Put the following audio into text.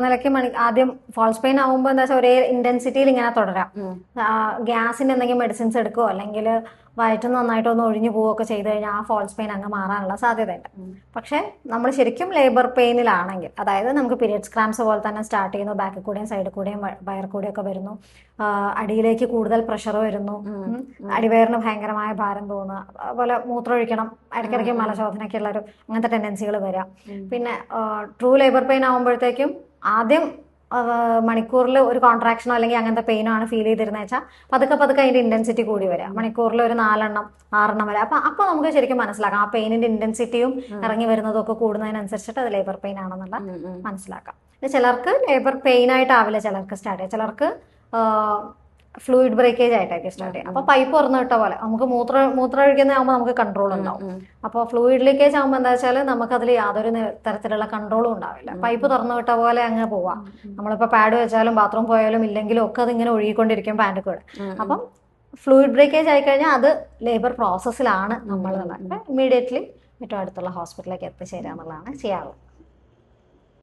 നിലയ്ക്ക് ആദ്യം false pain ആകുമ്പോൾ എന്താ വെച്ചാൽ ഒരേ ഇന്റൻസിറ്റിയിൽ ഇങ്ങനെ തുടരാം. ഗ്യാസിന്റെ എന്തെങ്കിലും മെഡിസിൻസ് എടുക്കുകയോ അല്ലെങ്കിൽ വയറ്റിൽ നന്നായിട്ടൊന്ന് ഒഴിഞ്ഞു പോവുകയൊക്കെ ചെയ്ത് കഴിഞ്ഞാൽ ആ ഫോൾസ് പെയിൻ അങ്ങ് മാറാനുള്ള സാധ്യതയുണ്ട്. പക്ഷെ നമ്മൾ ശരിക്കും ലേബർ പെയിനിലാണെങ്കിൽ, അതായത് നമുക്ക് പീരിയഡ്സ് ക്രാംസ് പോലെ തന്നെ സ്റ്റാർട്ട് ചെയ്യുന്നു, ബാക്കിൽ കൂടെയും സൈഡിൽ കൂടെയും വയർ കൂടെയും ഒക്കെ വരുന്നു, അടിയിലേക്ക് കൂടുതൽ പ്രഷർ വരുന്നു, അടിവയറിന് ഭയങ്കരമായ ഭാരം തോന്നുക, അതുപോലെ മൂത്രം ഒഴിക്കണം, ഇടയ്ക്കിടയ്ക്ക് മലശോധനയ്ക്കുള്ള ഒരു അങ്ങനത്തെ ടെൻഡൻസികൾ വരാം. പിന്നെ ട്രൂ ലേബർ പെയിൻ ആകുമ്പോഴത്തേക്കും ആദ്യം മണിക്കൂറിൽ ഒരു കോൺട്രാക്ഷനോ അല്ലെങ്കിൽ അങ്ങനത്തെ പെയിനോ ആണ് ഫീൽ ചെയ്തിരുന്നത് വെച്ചാൽ പതുക്കെ അതിന്റെ ഇന്റൻസിറ്റി കൂടി വരാം. മണിക്കൂറിൽ ഒരു 4 6 വരെ. അപ്പൊ നമുക്ക് ശരിക്കും മനസ്സിലാക്കാം ആ പെയിനിന്റെ ഇന്റൻസിറ്റിയും ഇറങ്ങി വരുന്നതും ഒക്കെ കൂടുന്നതിനനുസരിച്ചിട്ട് അത് ലേബർ പെയിൻ ആണെന്നുള്ള മനസ്സിലാക്കാം. ചിലർക്ക് ലേബർ പെയിൻ ആയിട്ടാവില്ല ചിലർക്ക് സ്റ്റാർട്ട് ചെയ്യുക, ചിലർക്ക് ഫ്ലൂയിഡ് ബ്രേക്കേജ് ആയിട്ടായിരിക്കും സ്റ്റാർട്ട് ചെയ്യുക. അപ്പൊ പൈപ്പ് തുറന്നു വിട്ട പോലെ നമുക്ക് മൂത്രം ഒഴിക്കുന്നതാകുമ്പോൾ നമുക്ക് കൺട്രോൾ ഉണ്ടാവും. അപ്പോൾ ഫ്ലൂയിഡ് ലീക്കേജ് ആകുമ്പോൾ എന്താ വെച്ചാൽ നമുക്കതിൽ യാതൊരു തരത്തിലുള്ള കൺട്രോളും ഉണ്ടാവില്ല. പൈപ്പ് തുറന്നു വിട്ട പോലെ അങ്ങ് പോവാം. നമ്മളിപ്പോ പാഡ് വെച്ചാലും ബാത്റൂം പോയാലും ഇല്ലെങ്കിലും ഒക്കെ അതിങ്ങനെ ഒഴുകിക്കൊണ്ടിരിക്കും പാൻറ് കൂടെ. അപ്പം ഫ്ലൂയിഡ് ബ്രേക്കേജ് ആയിക്കഴിഞ്ഞാൽ അത് ലേബർ പ്രോസസ്സിലാണ് നമ്മൾ ഇമ്മീഡിയറ്റ്ലി ഏറ്റവും അടുത്തുള്ള ഹോസ്പിറ്റലിലേക്ക് എത്തിച്ചേരുക എന്നുള്ളതാണ് ചെയ്യാറുള്ളത്.